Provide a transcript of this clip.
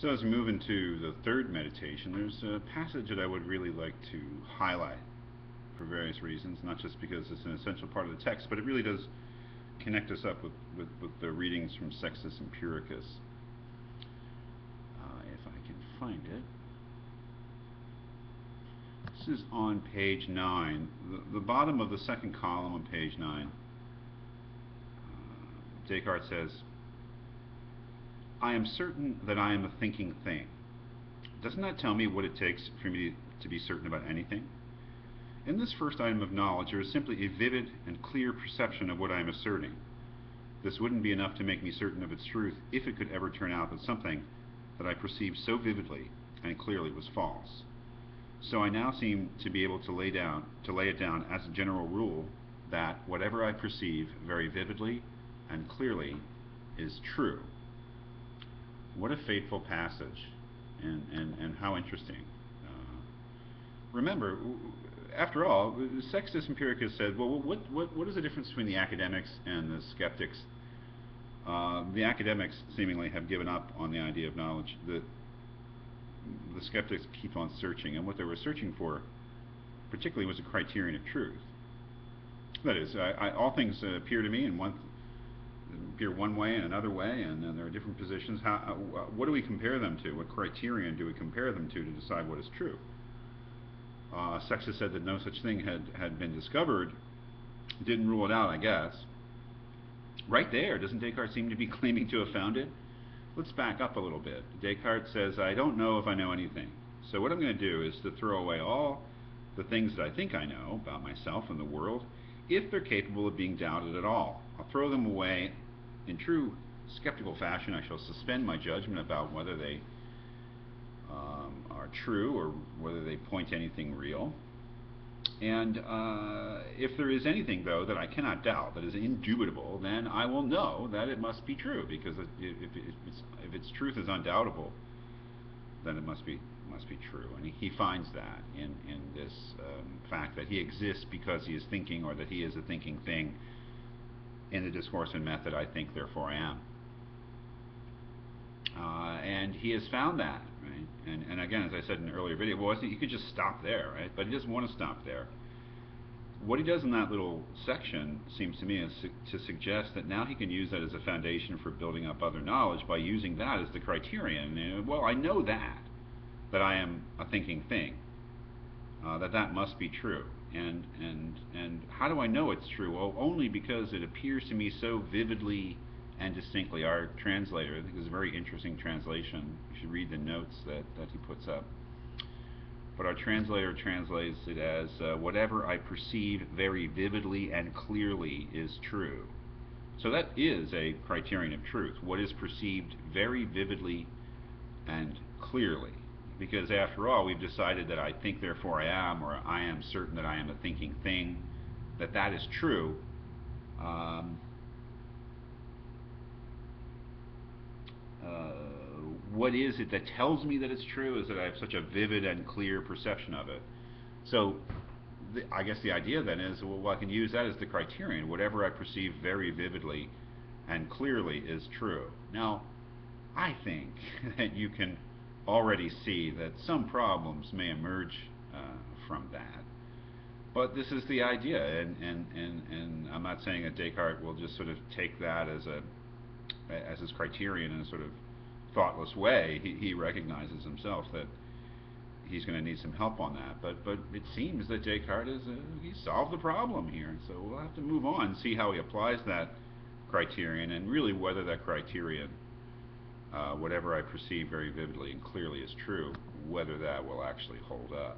So as we move into the third meditation, there's a passage that I would really like to highlight for various reasons, not just because it's an essential part of the text, but it really does connect us up with the readings from Sextus Empiricus. If I can find it. This is on page 9, the bottom of the second column on page 9. Descartes says, I am certain that I am a thinking thing. Doesn't that tell me what it takes for me to be certain about anything? In this first item of knowledge, there is simply a vivid and clear perception of what I am asserting. This wouldn't be enough to make me certain of its truth if it could ever turn out that something that I perceived so vividly and clearly was false. So I now seem to be able to lay it down as a general rule that whatever I perceive very vividly and clearly is true. What a fateful passage, and how interesting. Remember, after all, Sextus Empiricus said, well, what is the difference between the academics and the skeptics? The academics seemingly have given up on the idea of knowledge. The skeptics keep on searching, and what they were searching for particularly was a criterion of truth. That is, all things appear to me in one way and another way, and then there are different positions. What do we compare them to? What criterion do we compare them to decide what is true? Sextus said that no such thing had been discovered. Didn't rule it out, I guess. Right there, doesn't Descartes seem to be claiming to have found it? Let's back up a little bit. Descartes says, I don't know if I know anything. So what I'm going to do is to throw away all the things that I think I know about myself and the world, if they're capable of being doubted at all. I'll throw them away. In true skeptical fashion, I shall suspend my judgment about whether they are true or whether they point to anything real. And if there is anything, though, that I cannot doubt, that is indubitable, then I will know that it must be true, because if its truth is undoubtable, then it must be true. And he finds that in this fact that he exists because he is thinking, or that he is a thinking thing. In the Discourse and Method, I think, therefore I am. And he has found that, right? And again, as I said in an earlier video, well, he could just stop there, right? But he doesn't want to stop there. What he does in that little section, seems to me, is to suggest that now he can use that as a foundation for building up other knowledge by using that as the criterion. And, well, I know that I am a thinking thing, that must be true. And how do I know it's true? Well, only because it appears to me so vividly and distinctly. Our translator, I think, is a very interesting translation. You should read the notes that he puts up. But our translator translates it as, whatever I perceive very vividly and clearly is true. So that is a criterion of truth. What is perceived very vividly and clearly. Because after all, we've decided that I think, therefore I am, or I am certain that I am a thinking thing, that is true. What is it that tells me that it's true is that I have such a vivid and clear perception of it. So I guess the idea then is, well, I can use that as the criterion. Whatever I perceive very vividly and clearly is true. Now, I think that you can already see that some problems may emerge from that. But this is the idea, and I'm not saying that Descartes will just sort of take that as his criterion in a sort of thoughtless way. He recognizes himself that he's going to need some help on that. But it seems that Descartes he solved the problem here. So we'll have to move on and see how he applies that criterion, and really whether that criterion, whatever I perceive very vividly and clearly is true, whether that will actually hold up.